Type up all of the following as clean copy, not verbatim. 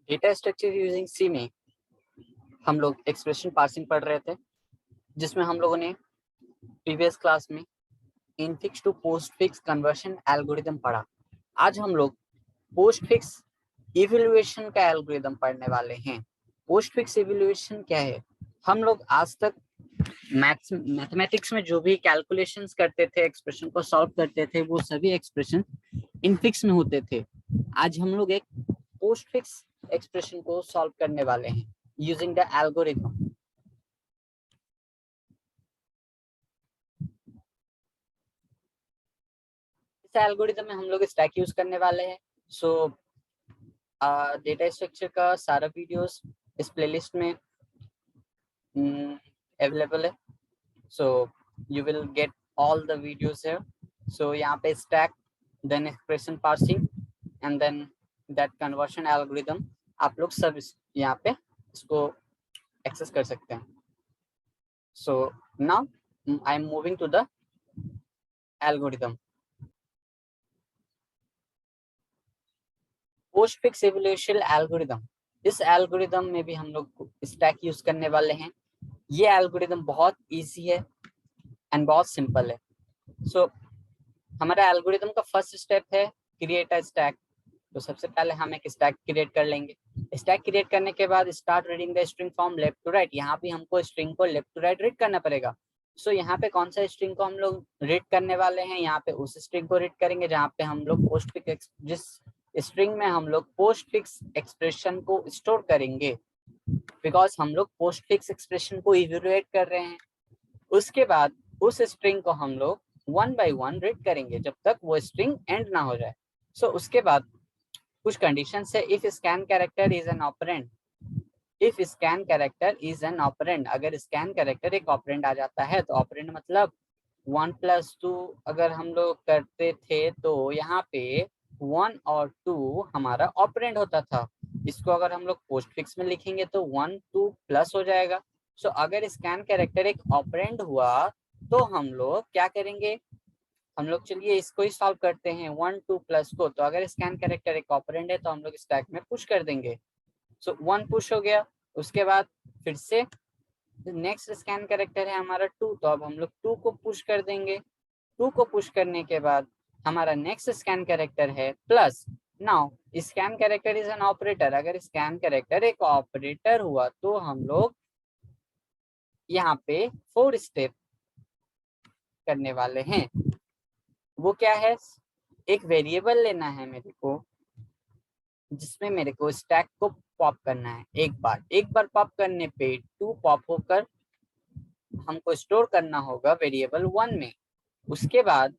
Data structure using C में हम लोग एक्सप्रेशन पार्सिंग पढ़ रहे थे, जिसमें हम लोगों ने प्रीवियस क्लास में infix to postfix conversion algorithm पढ़ा। आज हम लोग पोस्टफिक्स इवैल्यूएशन का एल्गोरिदम पढ़ने वाले हैं। पोस्टफिक्स इवैल्यूएशन क्या है? हम लोग आज तक मैथमेटिक्स में जो भी कैलकुलेशंस करते थे, एक्सप्रेशन को सॉल्व करते थे, वो सभी एक्सप्रेशन इनफिक्स में होते थे। आज हम लोग एक पोस्टफिक्स एक्सप्रेशन को सॉल्व करने वाले हैं यूजिंग द एल्गोरिथम। इस एल्गोरिथम में हम लोग स्टैक यूज करने वाले हैं। सो डेटा स्ट्रक्चर का सारा वीडियोस इस प्लेलिस्ट में अवेलेबल है। So you will get all the videos here. So यहाँ पे stack, then expression parsing and then that conversion algorithm, आप लोग सब यहाँ पे इसको एक्सेस कर सकते हैं। So now I am moving to the algorithm. Postfix evaluation algorithm, इस एल्गोरिथम में भी हम लोग स्टैक यूज करने वाले हैं। ये एल्गोरिथम बहुत इजी है एंड बहुत सिंपल है। सो हमारा एल्गोरिथम का फर्स्ट स्टेप है क्रिएट अ स्टैक। तो सबसे पहले हम एक स्टैक क्रिएट कर लेंगे। स्टैक क्रिएट करने के बाद start reading the string from left to right. यहाँ भी हमको स्ट्रिंग को लेफ्ट टू राइट रीड करना पड़ेगा। सो यहाँ पे कौन सा स्ट्रिंग को हम लोग रीड करने वाले हैं? यहाँ पे उस स्ट्रिंग को रीड करेंगे जहाँ पे हम लोग पोस्टफिक्स, जिस स्ट्रिंग में हम लोग पोस्टफिक्स एक्सप्रेशन को स्टोर करेंगे, बिकॉज हम लोग पोस्टफिक्स एक्सप्रेशन को इवैल्यूएट कर रहे हैं। उसके बाद उस स्ट्रिंग को हम लोग वन बाय वन रीड करेंगे जब तक वो स्ट्रिंग एंड ना हो जाए। सो उसके बाद कुछ कंडीशन है। If scan character is an operand, if scan character is an operand, अगर स्कैन कैरेक्टर एक ऑपरेंड आ जाता है, तो ऑपरेंड मतलब 1+2 अगर हम लोग करते थे तो यहाँ पे 1 और 2 हमारा ऑपरेंड होता था। इसको अगर हम लोग पोस्टफिक्स में लिखेंगे तो 1 2 प्लस हो जाएगा। सो अगर स्कैन कैरेक्टर एक ऑपरेंड हुआ तो हम लोग क्या करेंगे? हम लोग चलिए इसको ही सॉल्व करते हैं 1 2 प्लस को। तो अगर स्कैन कैरेक्टर एक ऑपरेंड है तो हम लोग स्टैक में पुश कर देंगे। सो 1 पुश हो गया। उसके बाद फिर से नेक्स्ट स्कैन कैरेक्टर है हमारा 2, तो अब हम लोग 2 को पुश कर देंगे। 2 को पुश करने के बाद हमारा नेक्स्ट स्कैन कैरेक्टर है plus. Now scan character is an operator, अगर स्कैन कैरेक्टर एक ऑपरेटर हुआ तो हम लोग यहाँ पे 4 स्टेप करने वाले हैं। वो क्या है? एक वेरिएबल लेना है मेरे को, जिसमें मेरे को स्टैक को पॉप करना है। एक बार पॉप करने पे 2 पॉप होकर हमको स्टोर करना होगा वेरिएबल 1 में। उसके बाद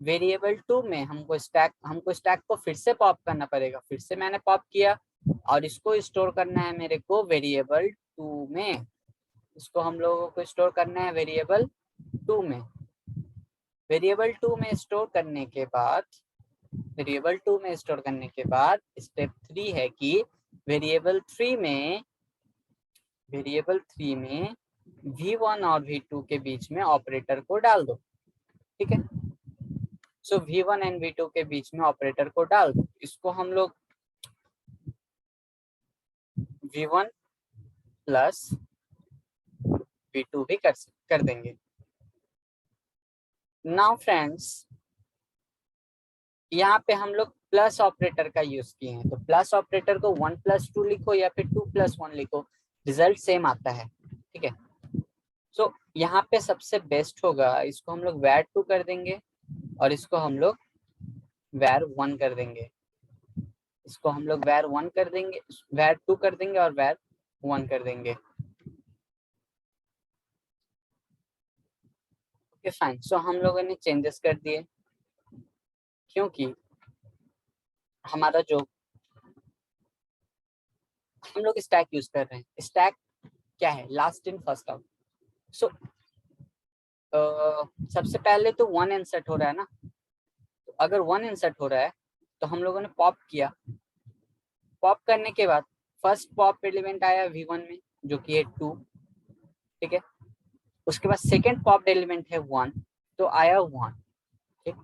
वेरिएबल 2 में हमको स्टैक को फिर से पॉप करना पड़ेगा। फिर से मैंने पॉप किया और इसको स्टोर करना है मेरे को वेरिएबल 2 में। इसको हम लोगों को स्टोर करना है वेरिएबल 2 में। वेरिएबल 2 में स्टोर करने के बाद स्टेप 3 है कि वेरिएबल 3 में v1 और v2 के बीच में ऑपरेटर को डाल दो। ठीक है। सो v1 एंड v2 के बीच में ऑपरेटर को डाल दो। इसको हम लोग v1 प्लस v2 भी कर देंगे। नाउ फ्रेंड्स, यहाँ पे हम लोग प्लस ऑपरेटर का यूज किए हैं, तो प्लस ऑपरेटर को 1+2 लिखो या फिर 2+1 लिखो, रिजल्ट सेम आता है। ठीक है। सो यहाँ पे सबसे बेस्ट होगा, इसको हम लोग var2 कर देंगे और इसको हम लोग var1 कर देंगे। इसको हम लोग var2 कर देंगे और var1 कर देंगे। Okay fine. सो हम लोगों ने चेंजेस कर दिए, क्योंकि हमारा जो हम लोग स्टैक यूज कर रहे हैं, स्टैक क्या है? Last in first out. So सबसे पहले तो 1 इंसर्ट हो रहा है ना, तो अगर 1 इंसर्ट हो रहा है तो हम लोगों ने पॉप किया। पॉप करने के बाद फर्स्ट पॉप एलिमेंट आया v1 में, जो कि है 2। ठीक है। उसके बाद सेकेंड पॉप एलिमेंट है 1, तो आया 1। ठीक।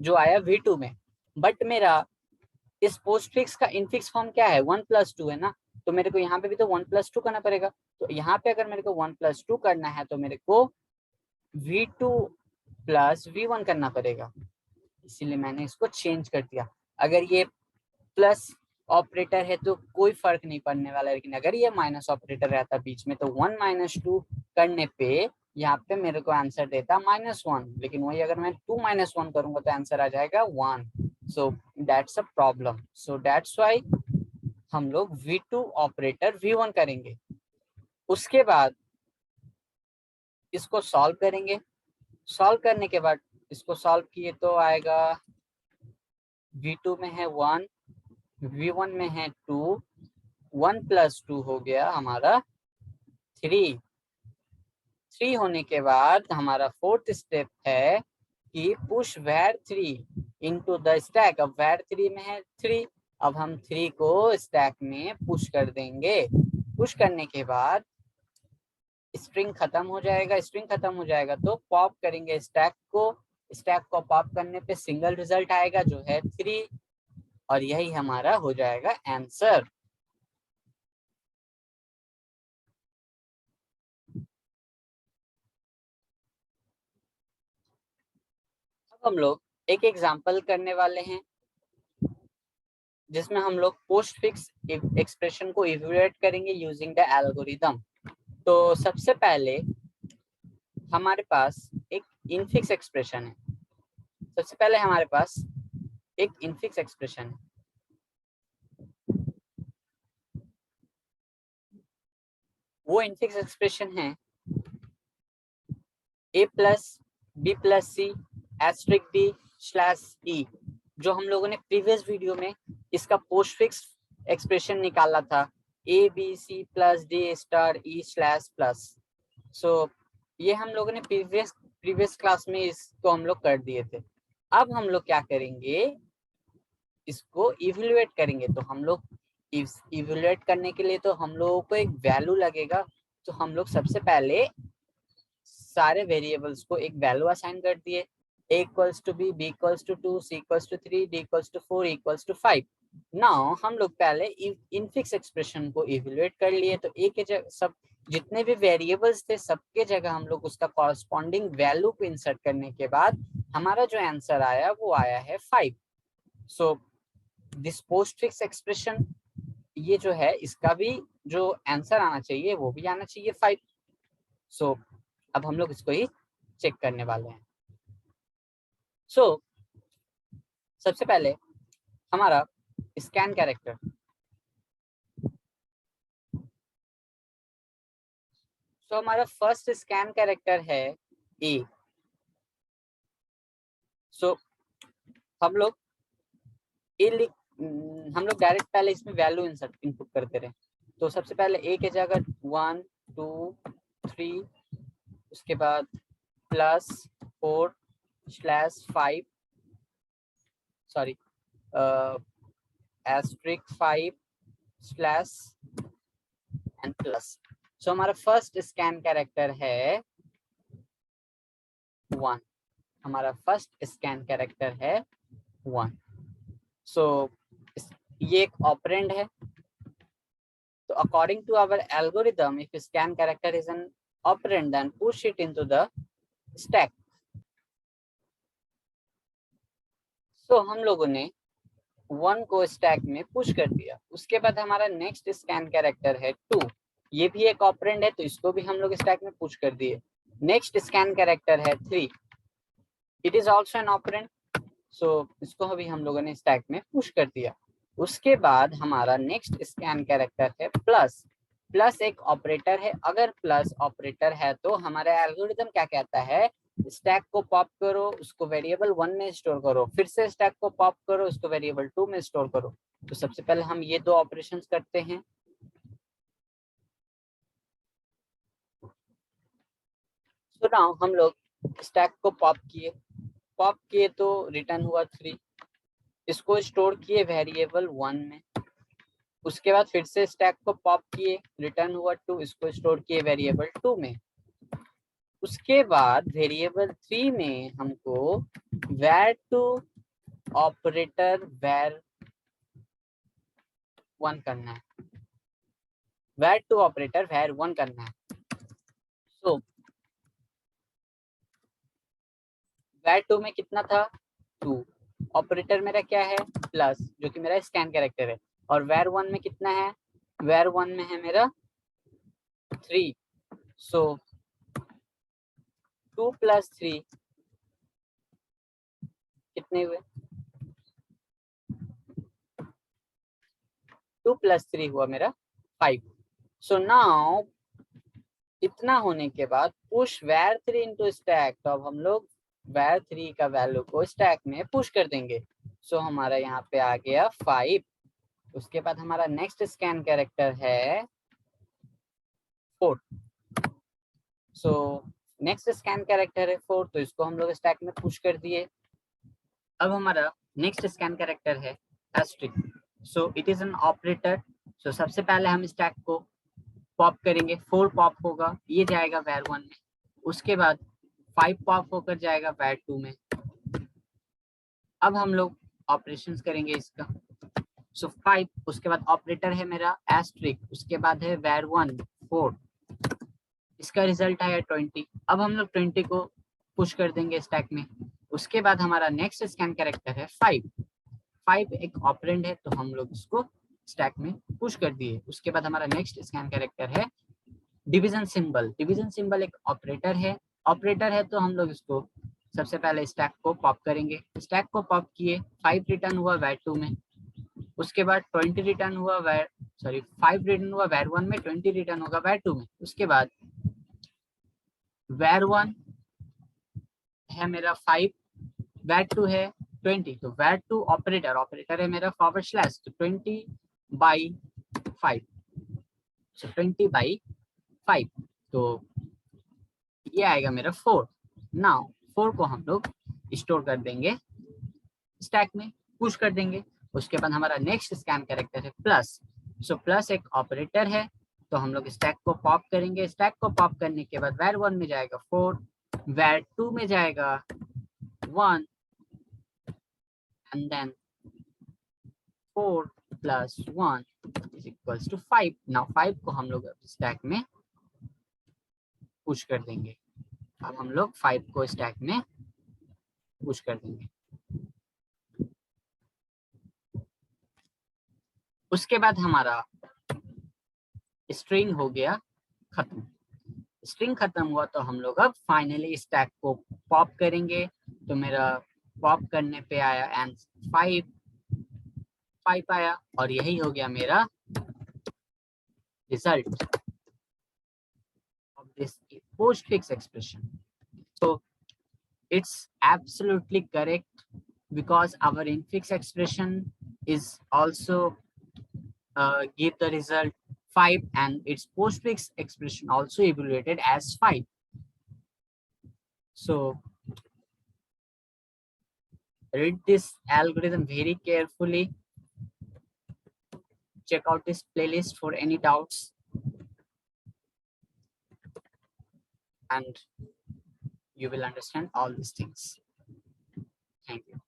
जो आया v2 में, बट मेरा इस पोस्टफिक्स का इनफिक्स फॉर्म क्या है, 1+2 है ना, तो मेरे को यहाँ पे भी तो 1+2 करना पड़ेगा। तो यहाँ पे अगर मेरे को 1+2 करना है तो मेरे को V2 + V1 करना पड़ेगा, इसीलिए मैंने इसको चेंज कर दिया। अगर ये प्लस ऑपरेटर है तो कोई फर्क नहीं पड़ने वाला है, लेकिन अगर ये माइनस ऑपरेटर रहता बीच में तो 1 - 2 करने पे यहाँ पे मेरे को आंसर देता -1, लेकिन वही अगर मैं 2 - 1 करूंगा तो आंसर आ जाएगा 1। So that's a problem, so that's why हम लोग V2 ऑपरेटर V1 करेंगे। उसके बाद इसको सॉल्व करेंगे, सॉल्व करने के बाद इसको सॉल्व किए तो आएगा V2 में है 1, V1 में है 2, 1 + 2 हो गया हमारा 3। 3 होने के बाद हमारा फोर्थ स्टेप है कि push var 3 into the stack. अब var 3 में है 3, अब हम 3 को स्टैक में पुश कर देंगे। पुश करने के बाद स्ट्रिंग खत्म हो जाएगा, स्ट्रिंग खत्म हो जाएगा तो पॉप करेंगे स्टैक को, स्टैक को पॉप करने पे सिंगल रिजल्ट आएगा जो है 3, और यही हमारा हो जाएगा आंसर। अब हम लोग एक एग्जांपल करने वाले हैं जिसमें हम लोग पोस्टफिक्स एक्सप्रेशन को इवैल्यूएट करेंगे यूजिंग द एल्गोरिथम। तो सबसे पहले हमारे पास एक इनफिक्स एक्सप्रेशन है, सबसे पहले हमारे पास एक इनफिक्स एक्सप्रेशन है। वो इनफिक्स एक्सप्रेशन है a + b + c * d / e, जो हम लोगों ने प्रीवियस वीडियो में इसका पोस्टफिक्स एक्सप्रेशन निकाला था, a b c + d * e /+। सो ये हम लोगों ने प्रीवियस क्लास में इसको हम लोग कर दिए थे। अब हम लोग क्या करेंगे, इसको इवैल्यूएट करेंगे। तो हम लोग इवैल्यूएट करने के लिए तो हम लोगों को एक वैल्यू लगेगा, तो हम लोग सबसे पहले सारे वेरिएबल्स को एक वैल्यू असाइन कर दिए, a = b, b = 2, c = 3, d = 4, e = 5। Now हम लोग पहले इनफिक्स एक्सप्रेशन को इवैल्यूएट कर लिए, तो एक के जगह सब जितने भी वेरिएबल्स थे सबके जगह हम लोग उसका कॉरस्पॉन्डिंग वैल्यू को इंसर्ट करने के बाद हमारा जो आंसर आया वो आया है 5। सो दिस पोस्टफिक्स एक्सप्रेशन, ये जो है इसका भी जो आंसर आना चाहिए वो भी आना चाहिए 5। सो अब हम लोग इसको ही चेक करने वाले हैं। सो सबसे पहले हमारा स्कैन कैरेक्टर, तो हमारा फर्स्ट स्कैन कैरेक्टर है ए। सो हम लोग हम लोग डायरेक्ट पहले इसमें वैल्यू इनपुट करते रहे। तो सबसे पहले ए के जगह 1 2 3, उसके बाद +4/5, सॉरी *5 स्लैश एंड प्लस। सो हमारा फर्स्ट स्कैन कैरेक्टर है 1, हमारा फर्स्ट स्कैन कैरेक्टर है 1। सो ये एक ऑपरेंड है, तो according to our algorithm if scan character is an operand then push it into the stack. So हम लोगों ने 1 को स्टैक में पुश कर दिया। उसके बाद हमारा नेक्स्ट स्कैन कैरेक्टर है 2, ये भी एक ऑपरेंड है तो इसको भी हम लोग स्टैक में पुश कर दिए। नेक्स्ट स्कैन कैरेक्टर है 3, it is also an operand, so इसको अभी हम लोगों ने स्टैक में पुश कर दिया। उसके बाद हमारा नेक्स्ट स्कैन कैरेक्टर है प्लस। प्लस एक ऑपरेटर है, अगर प्लस ऑपरेटर है तो हमारा एल्गोरिथम क्या कहता है, स्टैक को पॉप करो, उसको वेरिएबल 1 में स्टोर करो, फिर से स्टैक को पॉप करो, उसको वेरिएबल 2 में स्टोर करो। तो सबसे पहले हम ये दो ऑपरेशंस करते हैं। तो नाउ हम लोग स्टैक को पॉप किए तो रिटर्न हुआ 3, इसको स्टोर किए वेरिएबल 1 में। उसके बाद फिर से स्टैक को पॉप किए, रिटर्न हुआ 2, इसको स्टोर किए वेरिएबल 2 में। उसके बाद वेरिएबल 3 में हमको var2 ऑपरेटर var वन करना है, var2 ऑपरेटर var1 करना है। सो var2 में कितना था 2, ऑपरेटर मेरा क्या है प्लस, जो कि मेरा स्कैन कैरेक्टर है, और var1 में कितना है, var1 में है मेरा 3। सो 2 + 3 कितने हुए, 2 + 3 हुआ मेरा 5। सो नाउ इतना होने के बाद पुश var3 इनटू स्टैक, तो अब हम लोग var3 का वैल्यू को स्टैक में पुश कर देंगे। सो हमारा यहाँ पे आ गया 5। उसके बाद हमारा नेक्स्ट स्कैन कैरेक्टर है 4। सो नेक्स्ट स्कैन कैरेक्टर है 4, तो इसको हम लोग स्टैक में पुश कर दिए। अब हमारा नेक्स्ट स्कैन कैरेक्टर है asterisk. So it is an operator. So सबसे पहले हम स्टैक को पॉप करेंगे, 4 पॉप होगा, ये जाएगा var1 में, उसके बाद 5 पॉप होकर जाएगा var2 में। अब हम लोग ऑपरेशंस करेंगे इसका। सो 5, उसके बाद ऑपरेटर है मेरा एस्ट्रिक, उसके बाद है var1 4, इसका रिजल्ट आया 20। अब हम लोग 20 को पुश कर देंगे स्टैक में। उसके बाद हमारा नेक्स्ट स्कैन कैरेक्टर है 5। 5 एक ऑपरेंड है, तो हम लोग इसको स्टैक में पुश कर दिए। उसके बाद हमारा नेक्स्ट स्कैन कैरेक्टर है डिवीजन सिंबल। डिवीजन सिंबल एक ऑपरेटर है, तो हम लोग इसको सबसे पहले स्टैक को पॉप करेंगे। स्टैक को पॉप किए, 5 रिटर्न हुआ var2 में, उसके बाद 20 रिटर्न हुआ 5 रिटर्न हुआ var1 में, 20 रिटर्न होगा var2 में। उसके बाद var1 है मेरा 5, var2 है 20, तो var2 ऑपरेटर है मेरा /, तो 20/5, सो 20/5, तो ये आएगा मेरा 4। नाउ 4 को हम लोग स्टोर कर देंगे स्टैक में, पुश कर देंगे। उसके बाद हमारा नेक्स्ट स्कैन कैरेक्टर है प्लस। सो प्लस एक ऑपरेटर है, तो हम लोग स्टैक को पॉप करेंगे। स्टैक को पॉप करने के बाद var1 में जाएगा 4, var2 में जाएगा 1, एंड देन 4 + 1 = 5। नाउ 5 को हम लोग स्टैक में पुश कर देंगे। अब हम लोग 5 को स्टैक में पुश कर देंगे। उसके बाद हमारा स्ट्रिंग हो गया खत्म। स्ट्रिंग खत्म हुआ, तो हम लोग अब फाइनली स्टैक को पॉप करेंगे। तो मेरा पॉप करने पे आया एंड 5 आया, और यही हो गया मेरा result of this postfix expression. So it's absolutely correct, because our infix expression is also give the result 5, and its postfix expression also evaluated as 5. So read this algorithm very carefully. Check out this playlist for any doubts, and you will understand all these things. Thank you.